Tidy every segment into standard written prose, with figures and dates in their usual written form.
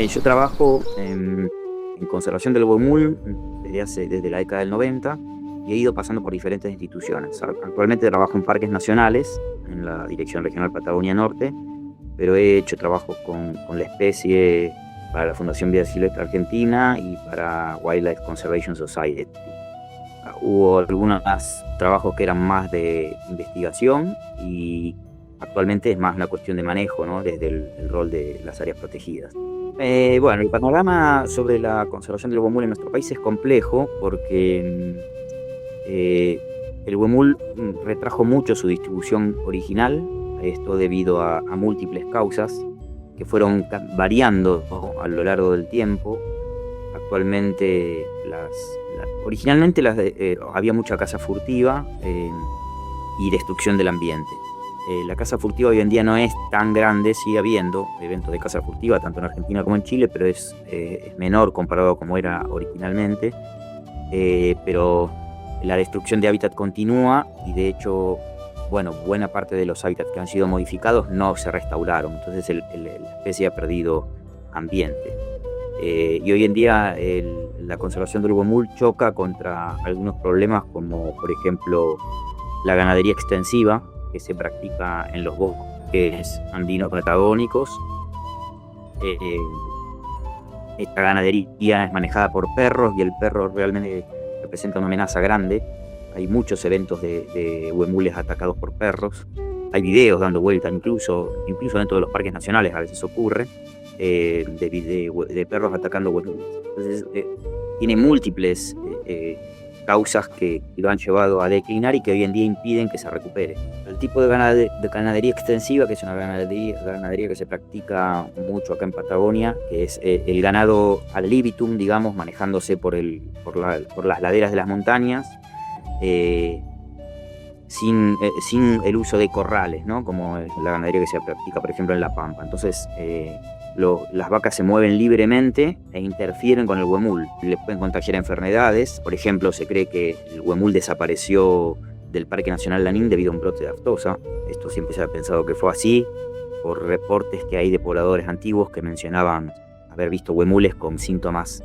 Yo trabajo en conservación del huemul desde la década del 90 y he ido pasando por diferentes instituciones. Actualmente trabajo en parques nacionales, en la Dirección Regional Patagonia Norte, pero he hecho trabajos con la especie para la Fundación Vida Silvestre Argentina y para Wildlife Conservation Society. Hubo algunos trabajos que eran más de investigación y actualmente es más una cuestión de manejo, ¿no? Desde el rol de las áreas protegidas. Bueno, el panorama sobre la conservación del huemul en nuestro país es complejo porque el huemul retrajo mucho su distribución original, esto debido a múltiples causas que fueron variando a lo largo del tiempo. Actualmente, originalmente había mucha caza furtiva y destrucción del ambiente. La caza furtiva hoy en día no es tan grande, sigue habiendo eventos de caza furtiva tanto en Argentina como en Chile, pero es menor comparado a como era originalmente. Pero la destrucción de hábitat continúa y de hecho, bueno, buena parte de los hábitats que han sido modificados no se restauraron, entonces la especie ha perdido ambiente. Y hoy en día la conservación del huemul choca contra algunos problemas como, por ejemplo, la ganadería extensiva que se practica en los bosques andinos patagónicos. Esta ganadería es manejada por perros y el perro realmente representa una amenaza grande. Hay muchos eventos de huemules atacados por perros. Hay videos dando vuelta, incluso dentro de los parques nacionales a veces ocurre, de perros atacando huemules. Entonces, tiene múltiples causas que lo han llevado a declinar y que hoy en día impiden que se recupere. El tipo de ganadería extensiva, que es una ganadería que se practica mucho acá en Patagonia, que es el ganado ad libitum, digamos, manejándose por las laderas de las montañas, sin el uso de corrales, ¿no? Como es la ganadería que se practica, por ejemplo, en La Pampa. Entonces, las vacas se mueven libremente e interfieren con el huemul. Le pueden contagiar enfermedades. Por ejemplo, se cree que el huemul desapareció del Parque Nacional Lanín debido a un brote de aftosa. Esto siempre se ha pensado que fue así, por reportes que hay de pobladores antiguos que mencionaban haber visto huemules con síntomas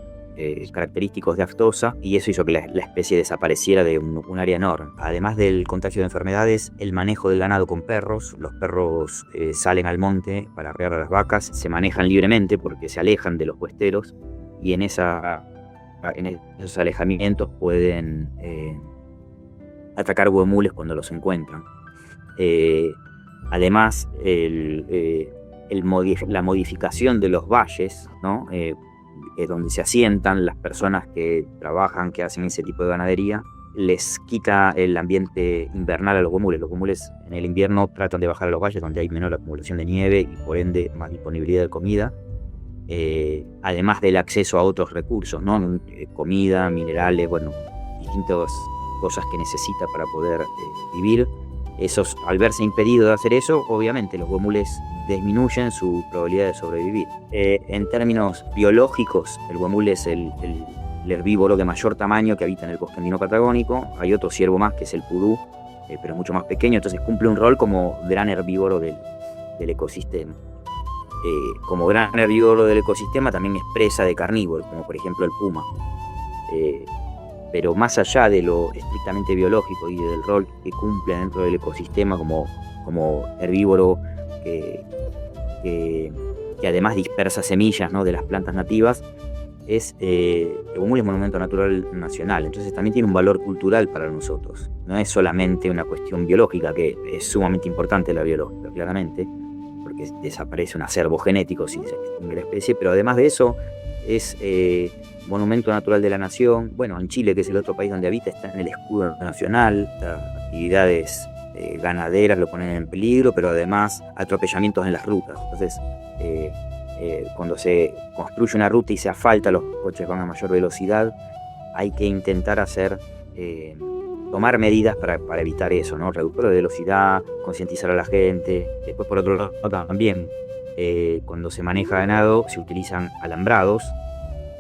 característicos de aftosa, y eso hizo que la especie desapareciera de un área enorme. Además del contagio de enfermedades, el manejo del ganado con perros. Los perros salen al monte para arrear a las vacas, se manejan libremente porque se alejan de los puesteros y en esos alejamientos pueden atacar huemules cuando los encuentran. Además, la modificación de los valles, ¿no? Donde se asientan las personas que trabajan, que hacen ese tipo de ganadería, les quita el ambiente invernal a los huemules. Los huemules en el invierno tratan de bajar a los valles donde hay menor acumulación de nieve y por ende más disponibilidad de comida, además del acceso a otros recursos, ¿no? Comida, minerales, bueno, distintas cosas que necesita para poder vivir. Al verse impedido de hacer eso, obviamente los huemules disminuyen su probabilidad de sobrevivir. En términos biológicos, el huemul es el herbívoro de mayor tamaño que habita en el bosque andino patagónico. Hay otro ciervo más que es el pudú, pero es mucho más pequeño, entonces cumple un rol como gran herbívoro del ecosistema. Como gran herbívoro del ecosistema también es presa de carnívoros, como por ejemplo el puma. Pero más allá de lo estrictamente biológico y del rol que cumple dentro del ecosistema como herbívoro que además dispersa semillas, ¿no? de las plantas nativas, el huemul es monumento natural nacional, entonces también tiene un valor cultural para nosotros. No es solamente una cuestión biológica, que es sumamente importante la biológica, claramente, porque desaparece un acervo genético si se extingue la especie, pero además de eso es monumento natural de la nación. Bueno, en Chile, que es el otro país donde habita, está en el escudo nacional. Las actividades ganaderas lo ponen en peligro, pero además atropellamientos en las rutas. Entonces, cuando se construye una ruta y se asfalta, los coches van a mayor velocidad, hay que intentar tomar medidas para evitar eso, ¿no? Reductor de velocidad, concientizar a la gente. Después, por otro lado, también cuando se maneja ganado se utilizan alambrados,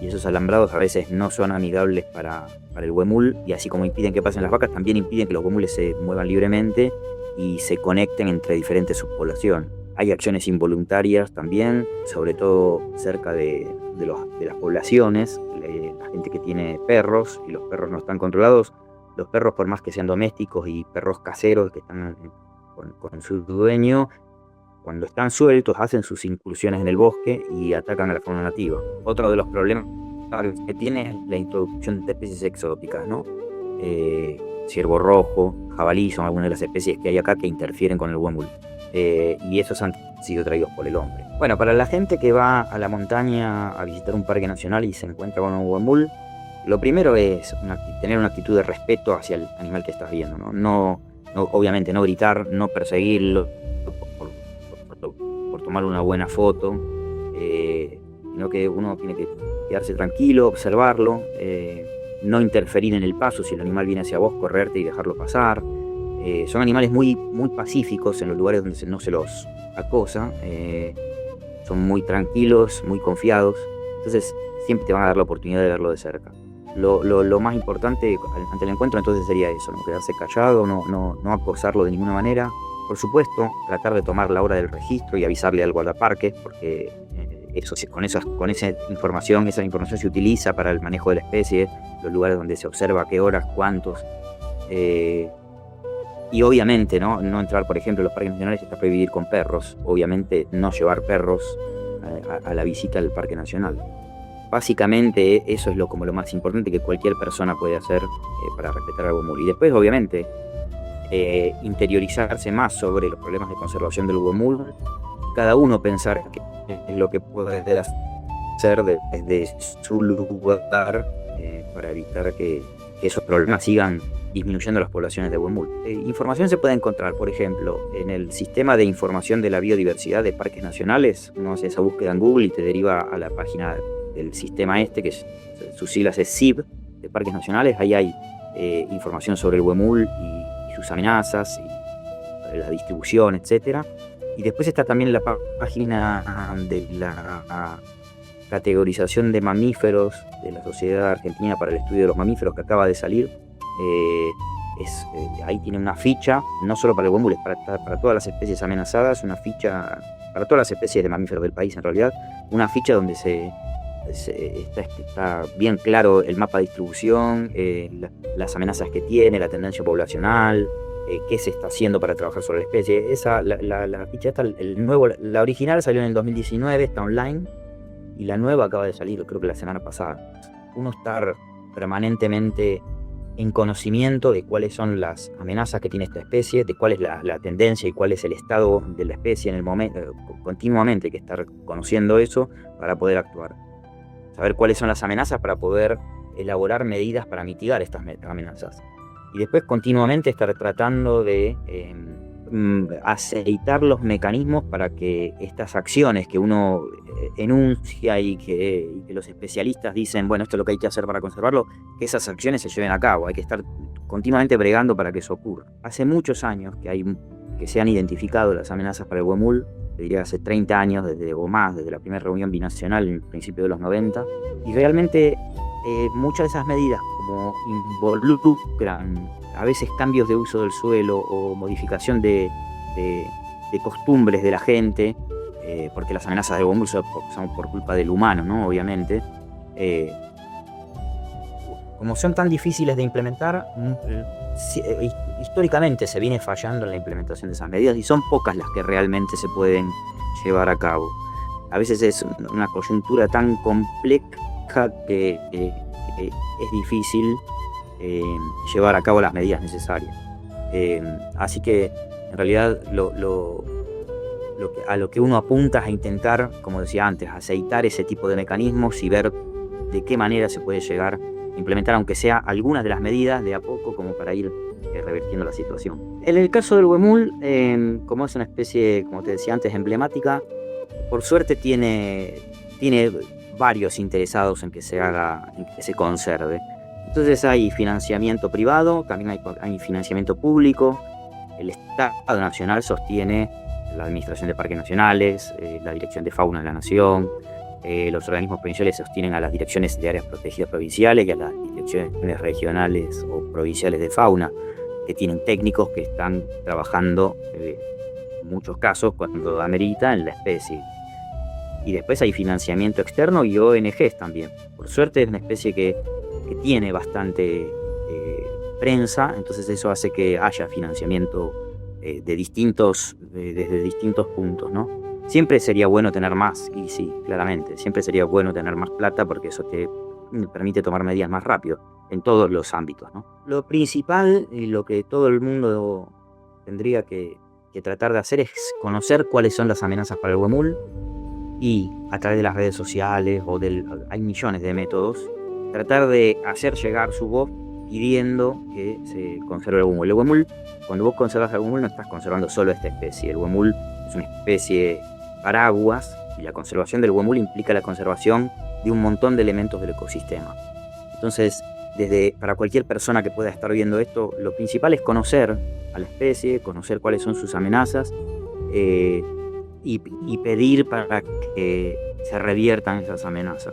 y esos alambrados a veces no son amigables para el huemul, y así como impiden que pasen las vacas, también impiden que los huemules se muevan libremente y se conecten entre diferentes subpoblaciones. Hay acciones involuntarias también, sobre todo cerca de las poblaciones, la gente que tiene perros y los perros no están controlados. Los perros, por más que sean domésticos y perros caseros que están con su dueño, cuando están sueltos hacen sus incursiones en el bosque y atacan a la fauna nativa. Otro de los problemas que tiene es la introducción de especies exóticas, ¿no? Ciervo rojo, jabalí son algunas de las especies que hay acá que interfieren con el huemul. Y esos han sido traídos por el hombre. Bueno, para la gente que va a la montaña a visitar un parque nacional y se encuentra con un huemul, lo primero es tener una actitud de respeto hacia el animal que estás viendo, ¿no? Obviamente no gritar, no perseguirlo por tomar una buena foto, sino que uno tiene que quedarse tranquilo, observarlo, no interferir en el paso. Si el animal viene hacia vos, correrte y dejarlo pasar. Son animales muy, muy pacíficos en los lugares donde no se los acosa. Son muy tranquilos, muy confiados. Entonces siempre te van a dar la oportunidad de verlo de cerca. Lo más importante ante el encuentro entonces sería eso, ¿no? Quedarse callado, no acosarlo de ninguna manera. Por supuesto, tratar de tomar la hora del registro y avisarle al guardaparque, porque con esa información se utiliza para el manejo de la especie, los lugares donde se observa, qué horas, cuántos. Y obviamente, ¿no? No entrar, por ejemplo, en los parques nacionales está prohibido ir con perros. Obviamente no llevar perros a la visita al parque nacional. Básicamente eso es como lo más importante que cualquier persona puede hacer para respetar al huemul. Y después, obviamente, interiorizarse más sobre los problemas de conservación del huemul. Cada uno pensar qué es lo que puede hacer desde su lugar para evitar que esos problemas sigan disminuyendo las poblaciones de huemul. Información se puede encontrar, por ejemplo, en el sistema de información de la biodiversidad de parques nacionales. Uno hace esa búsqueda en Google y te deriva a la página del sistema que sus siglas es CIB, de parques nacionales. Ahí hay información sobre el huemul y sus amenazas, y la distribución, etc. Y después está también la página de la categorización de mamíferos de la Sociedad Argentina para el Estudio de los Mamíferos, que acaba de salir. Ahí tiene una ficha, no solo para el huemul, es para todas las especies amenazadas, una ficha para todas las especies de mamíferos del país en realidad, una ficha donde está bien claro el mapa de distribución, las amenazas que tiene, la tendencia poblacional, qué se está haciendo para trabajar sobre la especie. La ficha esta, la original salió en el 2019, está online, y la nueva acaba de salir, creo que la semana pasada. Uno estar permanentemente en conocimiento de cuáles son las amenazas que tiene esta especie, de cuál es la tendencia y cuál es el estado de la especie en el momento, continuamente hay que estar conociendo eso para poder actuar. Saber cuáles son las amenazas para poder elaborar medidas para mitigar estas amenazas. Y después continuamente estar tratando de aceitar los mecanismos para que estas acciones que uno enuncia y que los especialistas dicen, bueno, esto es lo que hay que hacer para conservarlo, que esas acciones se lleven a cabo. Hay que estar continuamente bregando para que eso ocurra. Hace muchos años que se han identificado las amenazas para el huemul, diría hace 30 años o más, desde la primera reunión binacional en el principio de los 90, y realmente muchas de esas medidas como involucran a veces cambios de uso del suelo o modificación de costumbres de la gente, porque las amenazas de huemul son por culpa del humano, ¿no? Obviamente. Como son tan difíciles de implementar, históricamente se viene fallando en la implementación de esas medidas y son pocas las que realmente se pueden llevar a cabo. A veces es una coyuntura tan compleja que es difícil llevar a cabo las medidas necesarias. Así que en realidad a lo que uno apunta es a intentar, como decía antes, aceitar ese tipo de mecanismos y ver de qué manera se puede llegar a implementar, aunque sea algunas de las medidas de a poco, como para ir revertiendo la situación. En el caso del huemul, como es una especie, como te decía antes, emblemática, por suerte tiene varios interesados en que se haga, en que se conserve. Entonces hay financiamiento privado, también hay financiamiento público. El Estado Nacional sostiene la Administración de Parques Nacionales, la Dirección de Fauna de la Nación. Los organismos provinciales sostienen a las direcciones de áreas protegidas provinciales y a las direcciones regionales o provinciales de fauna, que tienen técnicos que están trabajando en muchos casos, cuando amerita, en la especie. Y después hay financiamiento externo y ONGs también. Por suerte es una especie que tiene bastante prensa, entonces eso hace que haya financiamiento desde distintos puntos, ¿no? Siempre sería bueno tener más, y sí, claramente, siempre sería bueno tener más plata porque eso te permite tomar medidas más rápido en todos los ámbitos, ¿no? Lo principal y lo que todo el mundo tendría que tratar de hacer es conocer cuáles son las amenazas para el huemul y a través de las redes sociales hay millones de métodos, tratar de hacer llegar su voz pidiendo que se conserve el huemul. El huemul, cuando vos conservas el huemul, no estás conservando solo esta especie. El huemul es una especie paraguas y la conservación del huemul implica la conservación de un montón de elementos del ecosistema. Entonces, para cualquier persona que pueda estar viendo esto, lo principal es conocer a la especie, conocer cuáles son sus amenazas y pedir para que se reviertan esas amenazas.